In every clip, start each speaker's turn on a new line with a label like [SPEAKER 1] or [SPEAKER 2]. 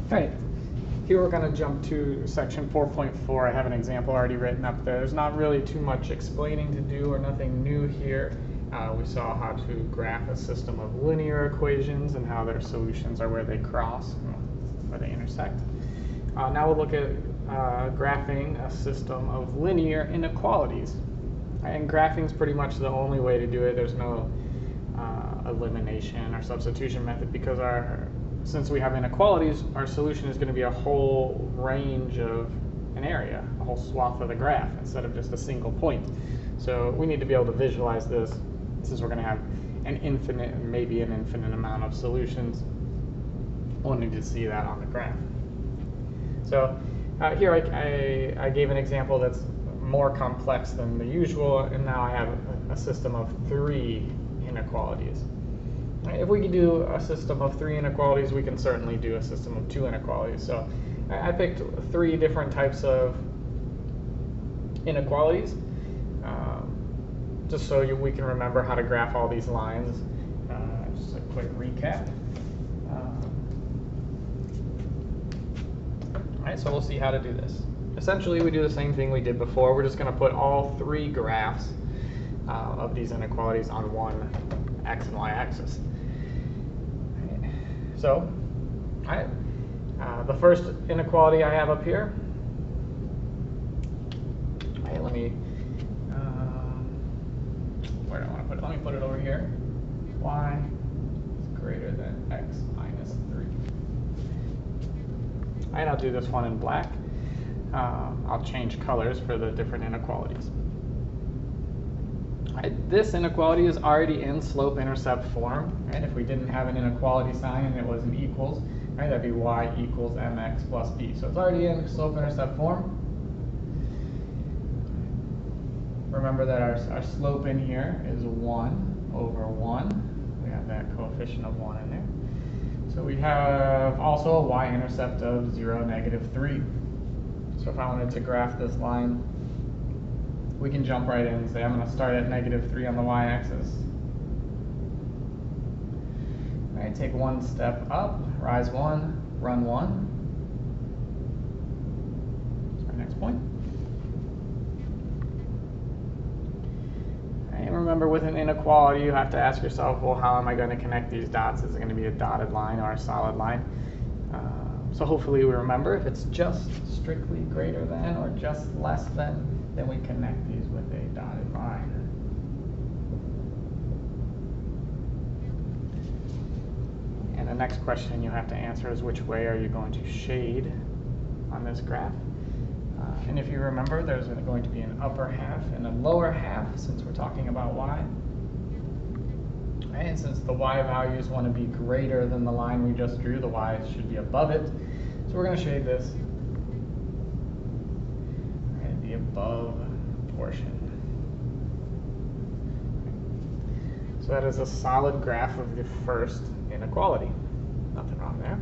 [SPEAKER 1] Right. Here we're going to jump to section 4.4. I have an example already written up there. There's not really too much explaining to do or nothing new here. We saw how to graph a system of linear equations and how their solutions are where they cross, where they intersect. Now we'll look at graphing a system of linear inequalities. And graphing is pretty much the only way to do it. There's no elimination or substitution method because since we have inequalities, our solution is going to be a whole range of an area, a whole swath of the graph instead of just a single point. So we need to be able to visualize this since we're going to have an infinite, maybe an infinite amount of solutions. We'll need to see that on the graph. So here I gave an example that's more complex than the usual, and now I have a system of 3 inequalities. If we can do a system of 3 inequalities, we can certainly do a system of 2 inequalities. So I picked 3 different types of inequalities, just so we can remember how to graph all these lines. Just a quick recap. Alright, so we'll see how to do this. Essentially, we do the same thing we did before. We're just going to put all 3 graphs of these inequalities on one x and y axis. So, the first inequality I have up here, let me, where do I want to put it? Let me put it over here. Y is greater than x minus 3. And I'll do this one in black. I'll change colors for the different inequalities. This inequality is already in slope-intercept form. Right? If we didn't have an inequality sign and it was an equals, right, that'd be y equals mx plus b. So it's already in slope-intercept form. Remember that our slope in here is 1 over 1. We have that coefficient of 1 in there. So we have also a y-intercept of 0, negative 3. So if I wanted to graph this line, we can jump right in and say I'm going to start at negative 3 on the y-axis. All right, take one step up, rise 1, run 1. That's our next point. All right, remember, with an inequality, you have to ask yourself, well, how am I going to connect these dots? Is it going to be a dotted line or a solid line? So hopefully we remember if it's just strictly greater than or just less than, then we connect these with a dotted line. And the next question you have to answer is which way are you going to shade on this graph? And if you remember, there's going to be an upper half and a lower half since we're talking about y. And since the y values want to be greater than the line we just drew, the y should be above it. So we're going to shade this. And the above portion. So that is a solid graph of the first inequality. Nothing wrong there.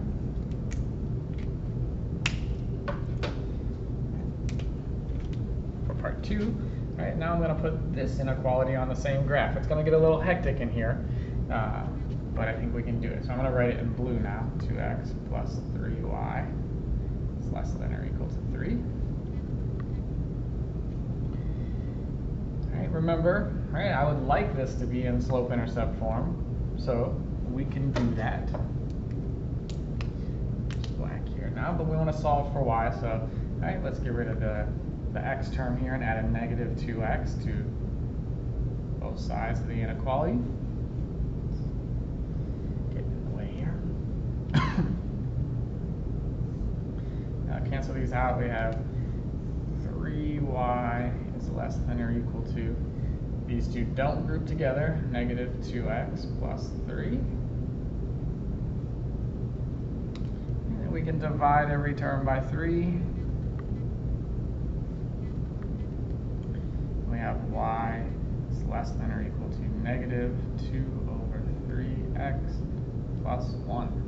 [SPEAKER 1] For part 2, right, now I'm going to put this inequality on the same graph. It's going to get a little hectic in here, but I think we can do it. So I'm going to write it in blue now. 2x plus 3y is less than or equal to 3. All right, remember, right, I would like this to be in slope-intercept form, so we can do that. Just black here now, but we want to solve for y, so all right, let's get rid of the x term here and add a negative 2x to both sides of the inequality. Get in the way here. Now cancel these out. We have 3y is less than or equal to, these two don't group together, negative 2x plus 3. And then we can divide every term by 3. We have y is less than or equal to negative 2 over 3x plus 1.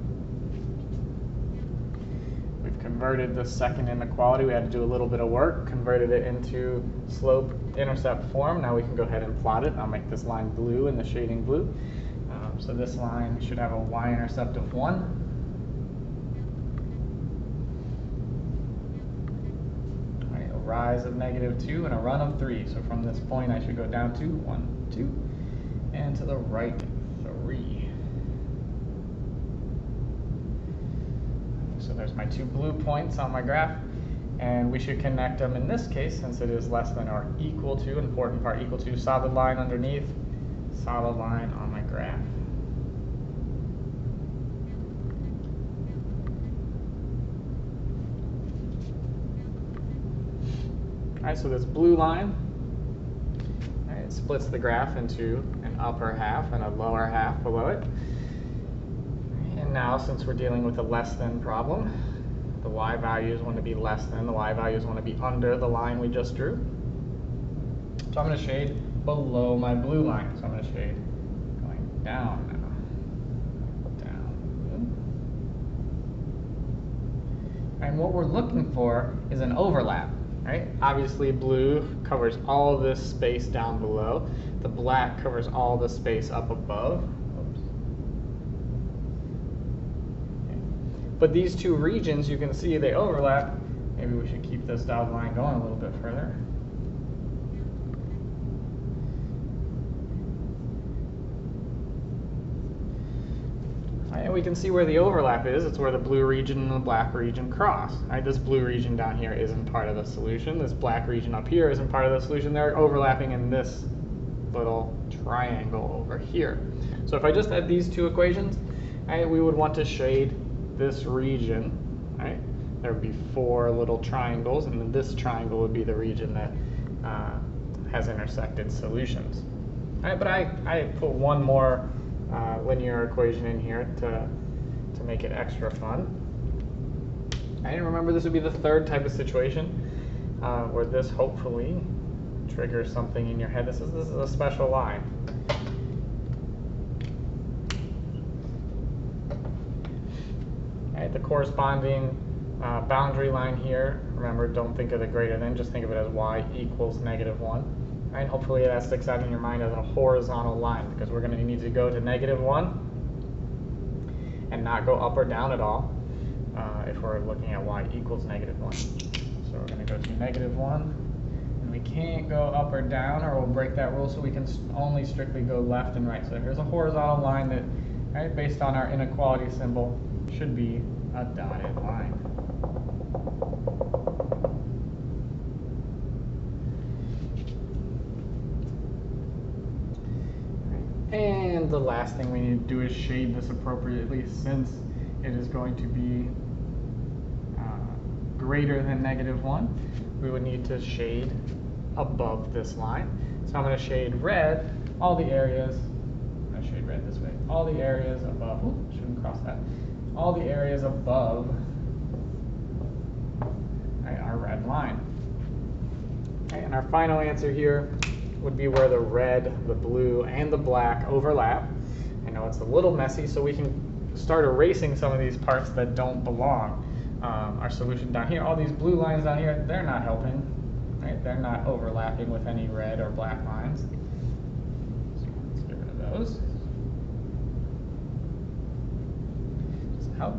[SPEAKER 1] We've converted the second inequality. We had to do a little bit of work, converted it into slope-intercept form. Now we can go ahead and plot it. I'll make this line blue and the shading blue. So this line should have a y-intercept of 1. rise of -2 and a run of 3. So from this point, I should go down 2, 1, 2, and to the right 3. So there's my 2 blue points on my graph, and we should connect them in this case, since it is less than or equal to, important part, equal to, solid line underneath, solid line on my graph. Alright, so this blue line, it splits the graph into an upper half and a lower half below it. And now, since we're dealing with a less than problem, the y values want to be less than, the y values want to be under the line we just drew. So I'm going to shade below my blue line. So I'm going to shade going down now. Down. And what we're looking for is an overlap. Right? Obviously, blue covers all this space down below. The black covers all the space up above. Oops. Okay. But these two regions, you can see they overlap. Maybe we should keep this dotted line going a little bit further. And we can see where the overlap is. It's where the blue region and the black region cross. Right? This blue region down here isn't part of the solution. This black region up here isn't part of the solution. They're overlapping in this little triangle over here. So if I just had these two equations, right, we would want to shade this region. Right? There would be 4 little triangles, and then this triangle would be the region that has intersected solutions. Right? But I put one more linear equation in here to make it extra fun. And remember, this would be the third type of situation where this hopefully triggers something in your head. This is a special line. Right, the corresponding boundary line here, remember, don't think of the greater than, just think of it as y equals -1. And hopefully that sticks out in your mind as a horizontal line, because we're going to need to go to -1 and not go up or down at all if we're looking at y equals -1. So we're going to go to -1, and we can't go up or down or we'll break that rule, so we can only strictly go left and right. So here's a horizontal line that, right, based on our inequality symbol, should be a dotted line. And the last thing we need to do is shade this appropriately, since it is going to be greater than -1. We would need to shade above this line. So I'm going to shade red all the areas. I'm going to shade red this way. All the areas above. Ooh, shouldn't cross that. All the areas above, right, our red line. Okay, and our final answer here would be where the red, the blue, and the black overlap. I know it's a little messy, so we can start erasing some of these parts that don't belong. Our solution down here, all these blue lines down here, they're not helping. Right? They're not overlapping with any red or black lines. So let's get rid of those. Does it help?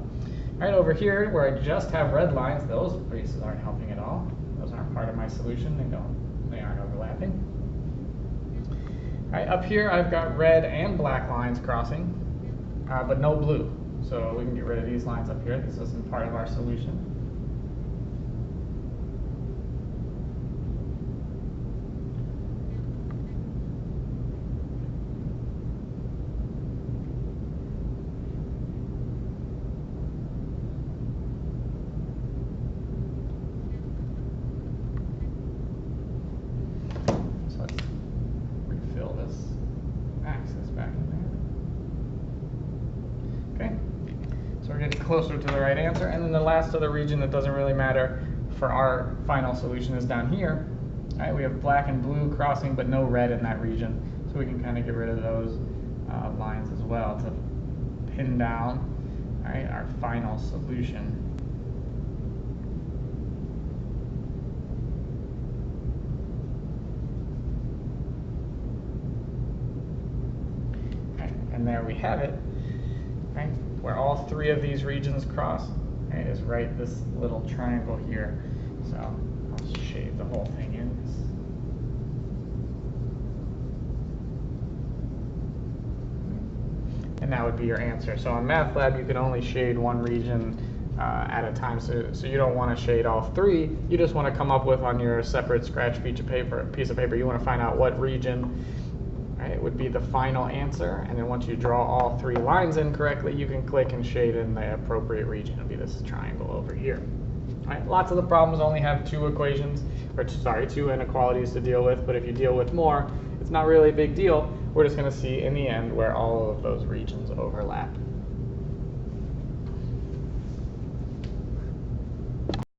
[SPEAKER 1] Right over here, where I just have red lines, those bases aren't helping at all. Those aren't part of my solution. They aren't overlapping. Right, up here I've got red and black lines crossing, but no blue. So we can get rid of these lines up here. This isn't part of our solution. So let's refill this axis back in there. Okay. So we're getting closer to the right answer. And then the last other region that doesn't really matter for our final solution is down here. All right, we have black and blue crossing, but no red in that region. So we can kind of get rid of those lines as well to pin down, all right, our final solution. All right, and there we have it. Right, where all 3 of these regions cross, right, is right this little triangle here. So Let's shade the whole thing in. And that would be your answer. So in Math Lab, you can only shade one region at a time. So you don't want to shade all three. You just want to come up with on your separate scratch piece of paper, you want to find out what region, right, would be the final answer. And then once you draw all three lines in correctly, you can click and shade in the appropriate region. It'll be this triangle over here. Right? Lots of the problems only have two inequalities to deal with, but if you deal with more, it's not really a big deal. We're just going to see in the end where all of those regions overlap.